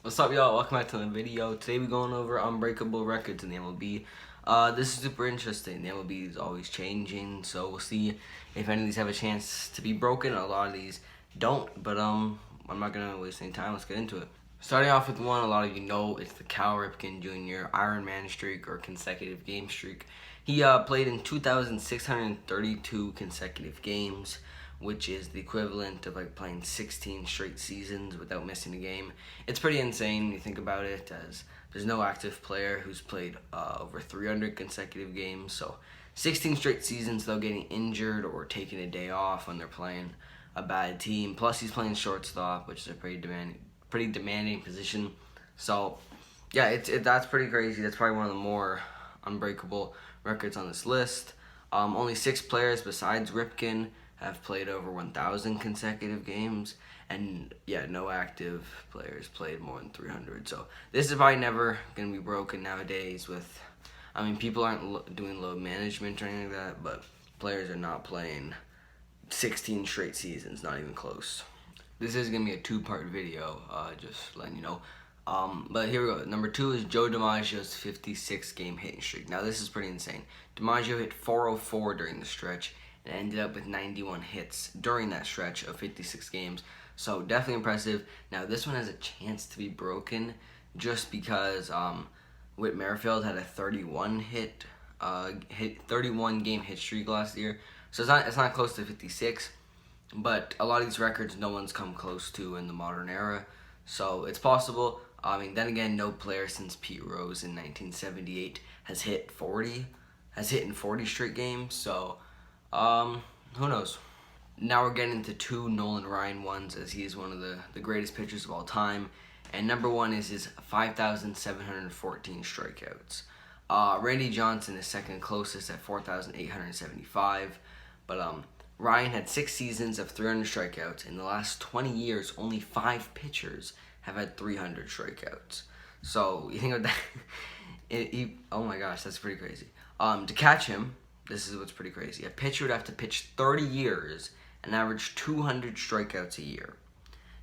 What's up, y'all? Welcome back to the video. Today we're going over unbreakable records in the MLB. This is super interesting. The MLB is always changing, so we'll see if any of these have a chance to be broken. A lot of these don't, but I'm not gonna waste any time. Let's get into it. Starting off with one, a lot of you know it's the Cal Ripken Jr. Iron Man streak or consecutive game streak. He played in 2,632 consecutive games, which is the equivalent of like playing 16 straight seasons without missing a game. It's pretty insane when you think about it, as there's no active player who's played over 300 consecutive games. So 16 straight seasons without getting injured or taking a day off when they're playing a bad team. Plus he's playing shortstop, which is a pretty demanding position. So yeah, that's pretty crazy. That's probably one of the more unbreakable records on this list. Only 6 players besides Ripken have played over 1,000 consecutive games, and yeah, no active players played more than 300. So this is probably never gonna be broken nowadays. People aren't doing load management or anything like that, but players are not playing 16 straight seasons, not even close. This is gonna be a 2-part video, just letting you know. But here we go. Number 2 is Joe DiMaggio's 56 game hitting streak. Now this is pretty insane. DiMaggio hit 404 during the stretch and ended up with 91 hits during that stretch of 56 games. So definitely impressive. Now this one has a chance to be broken just because Whit Merrifield had a 31 game hit streak last year. So it's not close to 56, but a lot of these records no one's come close to in the modern era. So it's possible. Then again, no player since Pete Rose in 1978 has hit in 40 straight games. So who knows? Now we're getting into 2 Nolan Ryan ones, as he is one of the greatest pitchers of all time. And number 1 is his 5,714 strikeouts. Randy Johnson is second closest at 4,875. But Ryan had 6 seasons of 300 strikeouts. In the last 20 years, only 5 pitchers have had 300 strikeouts. So you think of that, oh my gosh, that's pretty crazy. To catch him, this is what's pretty crazy. A pitcher would have to pitch 30 years and average 200 strikeouts a year.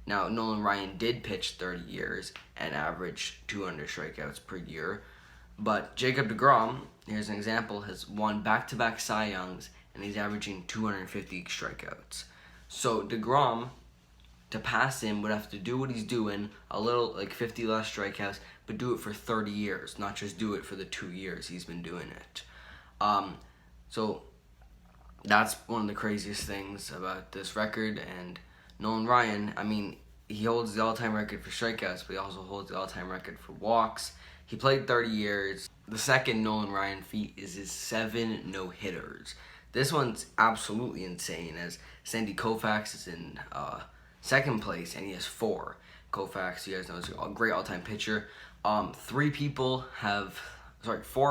Now, Nolan Ryan did pitch 30 years and average 200 strikeouts per year. But Jacob deGrom, here's an example, has won back-to-back Cy Youngs, and he's averaging 250 strikeouts. So deGrom, to pass him, would have to do what he's doing, a little, like 50 less strikeouts, but do it for 30 years, not just do it for the 2 years he's been doing it. So that's one of the craziest things about this record. And Nolan Ryan, he holds the all-time record for strikeouts, but he also holds the all-time record for walks. He played 30 years. The second Nolan Ryan feat is his 7 no-hitters. This one's absolutely insane, as Sandy Koufax is in second place, and he has 4. Koufax, you guys know, is a great all-time pitcher. 4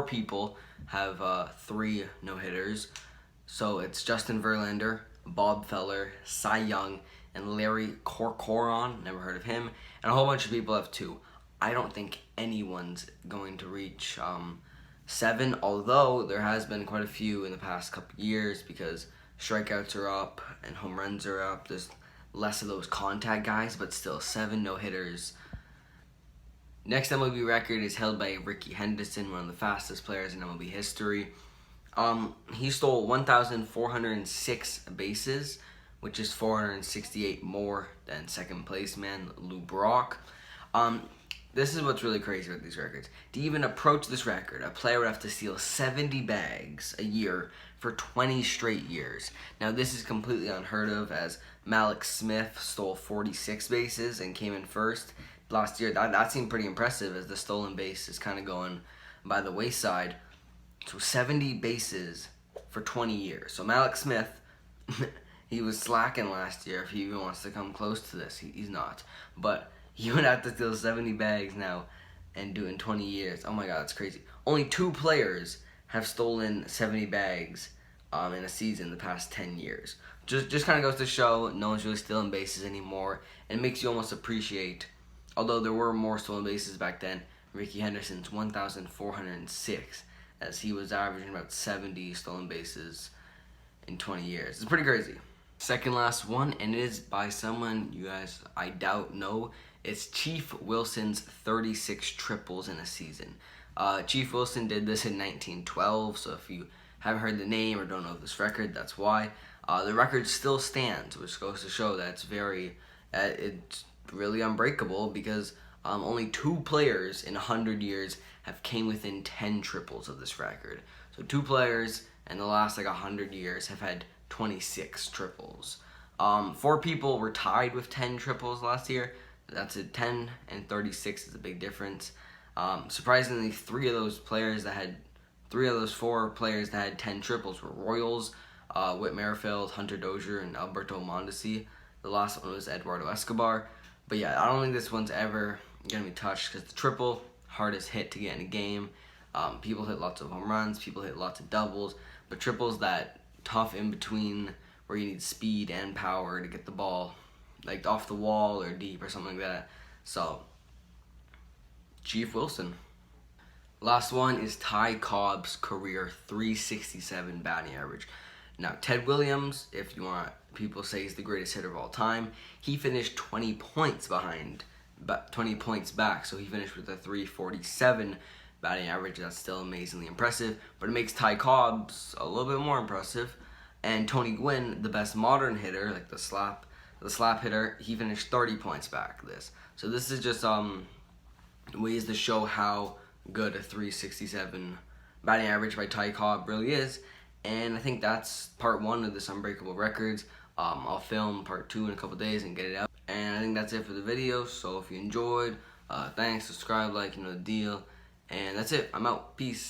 people have 3 no-hitters. So it's Justin Verlander, Bob Feller, Cy Young, and Larry Corcoran, never heard of him, and a whole bunch of people have 2. I don't think anyone's going to reach 7, although there has been quite a few in the past couple years because strikeouts are up and home runs are up. There's less of those contact guys, but still 7 no-hitters. Next MLB record is held by Rickey Henderson, one of the fastest players in MLB history. He stole 1,406 bases, which is 468 more than second place man Lou Brock. This is what's really crazy about these records. To even approach this record, a player would have to steal 70 bags a year for 20 straight years. Now this is completely unheard of, as Malik Smith stole 46 bases and came in first last year. That seemed pretty impressive, as the stolen base is kind of going by the wayside. So 70 bases for 20 years. So Malik Smith, he was slacking last year. If he even wants to come close to this, he's not. But he would have to steal 70 bags now and do it in 20 years. Oh my god, that's crazy. Only 2 players have stolen 70 bags in a season in the past 10 years. Just kind of goes to show no one's really stealing bases anymore, and it makes you almost appreciate, although there were more stolen bases back then, Rickey Henderson's 1,406, as he was averaging about 70 stolen bases in 20 years. It's pretty crazy. Second last one, and it is by someone you guys I doubt know. It's Chief Wilson's 36 triples in a season. Chief Wilson did this in 1912, so if you haven't heard the name or don't know this record, that's why. The record still stands, which goes to show that it's really unbreakable, because only 2 players in 100 years have came within 10 triples of this record. So 2 players in the last 100 years have had 26 triples. 4 people were tied with 10 triples last year. That's it. 10 and 36 is a big difference. Surprisingly, 3 of those 4 players that had 10 triples were Royals, Whit Merrifield, Hunter Dozier, and Alberto Mondesi. The last one was Eduardo Escobar. But yeah, I don't think this one's ever gonna be touched, because the triple, hardest hit to get in a game. People hit lots of home runs, people hit lots of doubles, but triples, that tough in between where you need speed and power to get the ball off the wall or deep or something like that. So Chief Wilson. Last one is Ty Cobb's career 367 batting average. Now, Ted Williams, if you want, people say he's the greatest hitter of all time. He finished 20 points back, so he finished with a 347 batting average. That's still amazingly impressive, but it makes Ty Cobb's a little bit more impressive. And Tony Gwynn, the best modern hitter, the slap hitter, he finished 30 points back this. So this is just ways to show how good a 367 batting average by Ty Cobb really is. And I think that's part 1 of this Unbreakable Records. I'll film part 2 in a couple days and get it out. And I think that's it for the video. So if you enjoyed, thanks, subscribe, the deal. And that's it. I'm out. Peace.